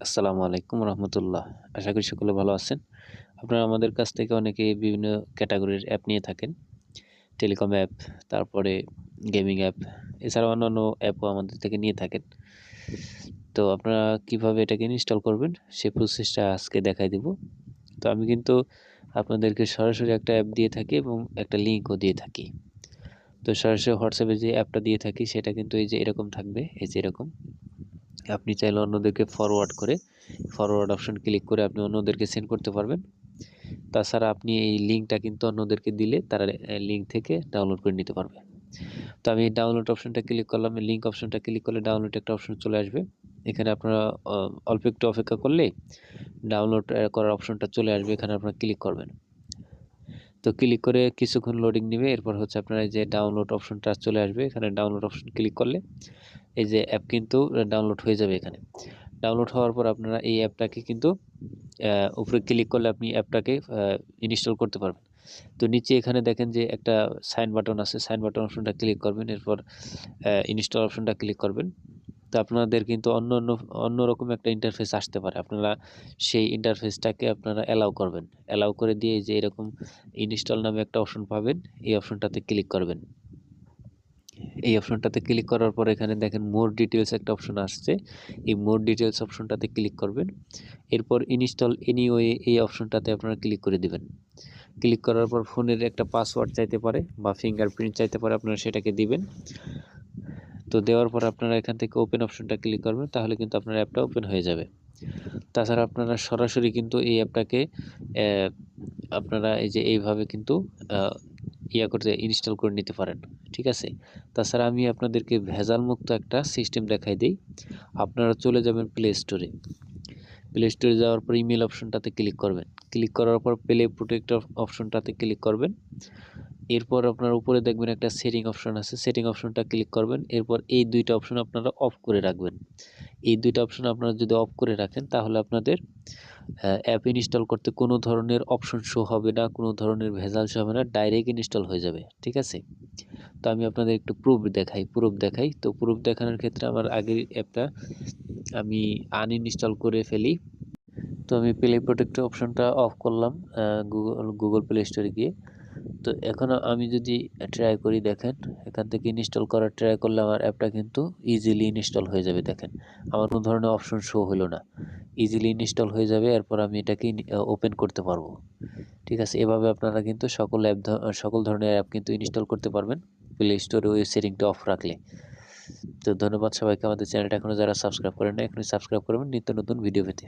আসসালামু আলাইকুম রহমতুল্লাহ। আশা করি সকলে ভালো আছেন। আপনারা আমাদের কাছ থেকে অনেকে বিভিন্ন ক্যাটাগরির অ্যাপ নিয়ে থাকেন। টেলিকম অ্যাপ, তারপরে গেমিং অ্যাপ, এছাড়াও অন্যান্য অ্যাপও আমাদের থেকে নিয়ে থাকেন। তো আপনারা কিভাবে এটাকে ইনস্টল করবেন সেই প্রসেসটা আজকে দেখাই দিব। তো আমি কিন্তু আপনাদেরকে সরাসরি একটা অ্যাপ দিয়ে থাকি এবং একটা লিঙ্কও দিয়ে থাকি। তো সরাসরি হোয়াটসঅ্যাপে যে অ্যাপটা দিয়ে থাকি সেটা কিন্তু এই যে এরকম থাকবে, এই যে এরকম। আপনি চাইলে অন্যদেরকে ফরওয়ার্ড অপশন ক্লিক করে আপনি অন্যদেরকে সেন্ড করতে পারবেন। তাছাড়া আপনি এই লিঙ্কটা কিন্তু অন্যদেরকে দিলে তারা লিঙ্ক থেকে ডাউনলোড করে নিতে পারবে। তো আমি ডাউনলোড অপশনটা ক্লিক করলাম, লিঙ্ক অপশনটা ক্লিক করলে ডাউনলোড একটা অপশন চলে আসবে। এখানে আপনারা অল্প একটু অপেক্ষা করলে ডাউনলোড করার অপশনটা চলে আসবে, এখানে আপনারা ক্লিক করবেন। তো ক্লিক করে কিছুক্ষণ লোডিং নেবে, এরপর হচ্ছে আপনারা এই যে ডাউনলোড অপশনটা চলে আসবে, এখানে ডাউনলোড অপশন ক্লিক করলে এই যে অ্যাপ কিন্তু ডাউনলোড হয়ে যাবে। এখানে ডাউনলোড হওয়ার পর আপনারা এই অ্যাপটাকে কিন্তু উপরে ক্লিক করলে আপনি অ্যাপটাকে ইনস্টল করতে পারবেন। তো নিচে এখানে দেখেন যে একটা সাইন বাটন আছে, সাইন বাটন অপশনটা ক্লিক করবেন, এরপর ইনস্টল অপশনটা ক্লিক করবেন। তো আপনাদের কিন্তু অন্যরকম একটা ইন্টারফেস আসতে পারে, আপনারা সেই ইন্টারফেসটাকে আপনারা অ্যালাউ করবেন। অ্যালাউ করে দিয়ে যে এরকম ইনস্টল নামে একটা অপশন পাবেন, এই অপশনটাতে ক্লিক করবেন। এই অপশনটাতে ক্লিক করার পর এখানে দেখেন মোর ডিটেলস একটা অপশন আসছে, এই মোর ডিটেলস অপশনটাতে ক্লিক করবেন। এরপর ইনস্টল এনিওয়ে এই অপশনটাতে আপনারা ক্লিক করে দিবেন। ক্লিক করার পর ফোনের একটা পাসওয়ার্ড চাইতে পারে বা ফিঙ্গারপ্রিন্ট চাইতে পারে, আপনারা সেটাকে দিবেন। তো দেওয়ার পর আপনারা এখান থেকে ওপেন অপশনটা ক্লিক করবেন, তাহলে কিন্তু আপনার অ্যাপটা ওপেন হয়ে যাবে। তাছাড়া আপনারা সরাসরি কিন্তু এই অ্যাপটাকে আপনারা এই যে এইভাবে কিন্তু করতে ইনস্টল করে নিতে পারেন, ঠিক আছে। তাছাড়া আমি আপনাদেরকে ভেজাল মুক্ত একটা সিস্টেম দেখাই দিই। আপনারা চলে যাবেন প্লে স্টোরে। প্লে স্টোরে যাওয়ার পর ইমেল অপশনটাতে ক্লিক করবেন। ক্লিক করার পর প্লে প্রোটেক্ট অপশনটাতে ক্লিক করবেন। এরপর আপনার উপরে দেখবেন একটা সেটিং অপশন আছে, সেটিং অপশনটা ক্লিক করবেন। এরপর এই দুইটা অপশন আপনারা অফ করে রাখবেন। এই দুইটা অপশন আপনারা যদি অফ করে রাখেন তাহলে আপনাদের অ্যাপ ইনস্টল করতে কোনো ধরনের অপশন শো হবে না, কোনো ধরনের ভেজাল শো হবে না, ডাইরেক্ট ইনস্টল হয়ে যাবে, ঠিক আছে। তো আমি আপনাদের একটু প্রুফ দেখাই। তো প্রুফ দেখানোর ক্ষেত্রে আমার আগের অ্যাপটা আমি আনইনস্টল করে ফেলি। তো আমি প্লে প্রোটেক্ট অপশনটা অফ করলাম গুগল প্লে স্টোরে গিয়ে। তো এখন আমি যদি ট্রাই করি, দেখেন এখান থেকে ইনস্টল করার ট্রাই করলে আমার অ্যাপটা কিন্তু ইজিলি ইনস্টল হয়ে যাবে। দেখেন আমার কোনো ধরনের অপশন শো হলো না, ইজিলি ইনস্টল হয়ে যাবে। এরপর আমি এটাকে ওপেন করতে পারবো, ঠিক আছে। এভাবে আপনারা কিন্তু সকল ধরনের অ্যাপ কিন্তু ইনস্টল করতে পারবেন প্লে স্টোরে ওই সেটিংটা অফ রাখলে। তো ধন্যবাদ সবাইকে। আমাদের চ্যানেলটা এখনও যারা সাবস্ক্রাইব করেন না, এখনই সাবস্ক্রাইব করবেন নিত্য নতুন ভিডিও পেতে।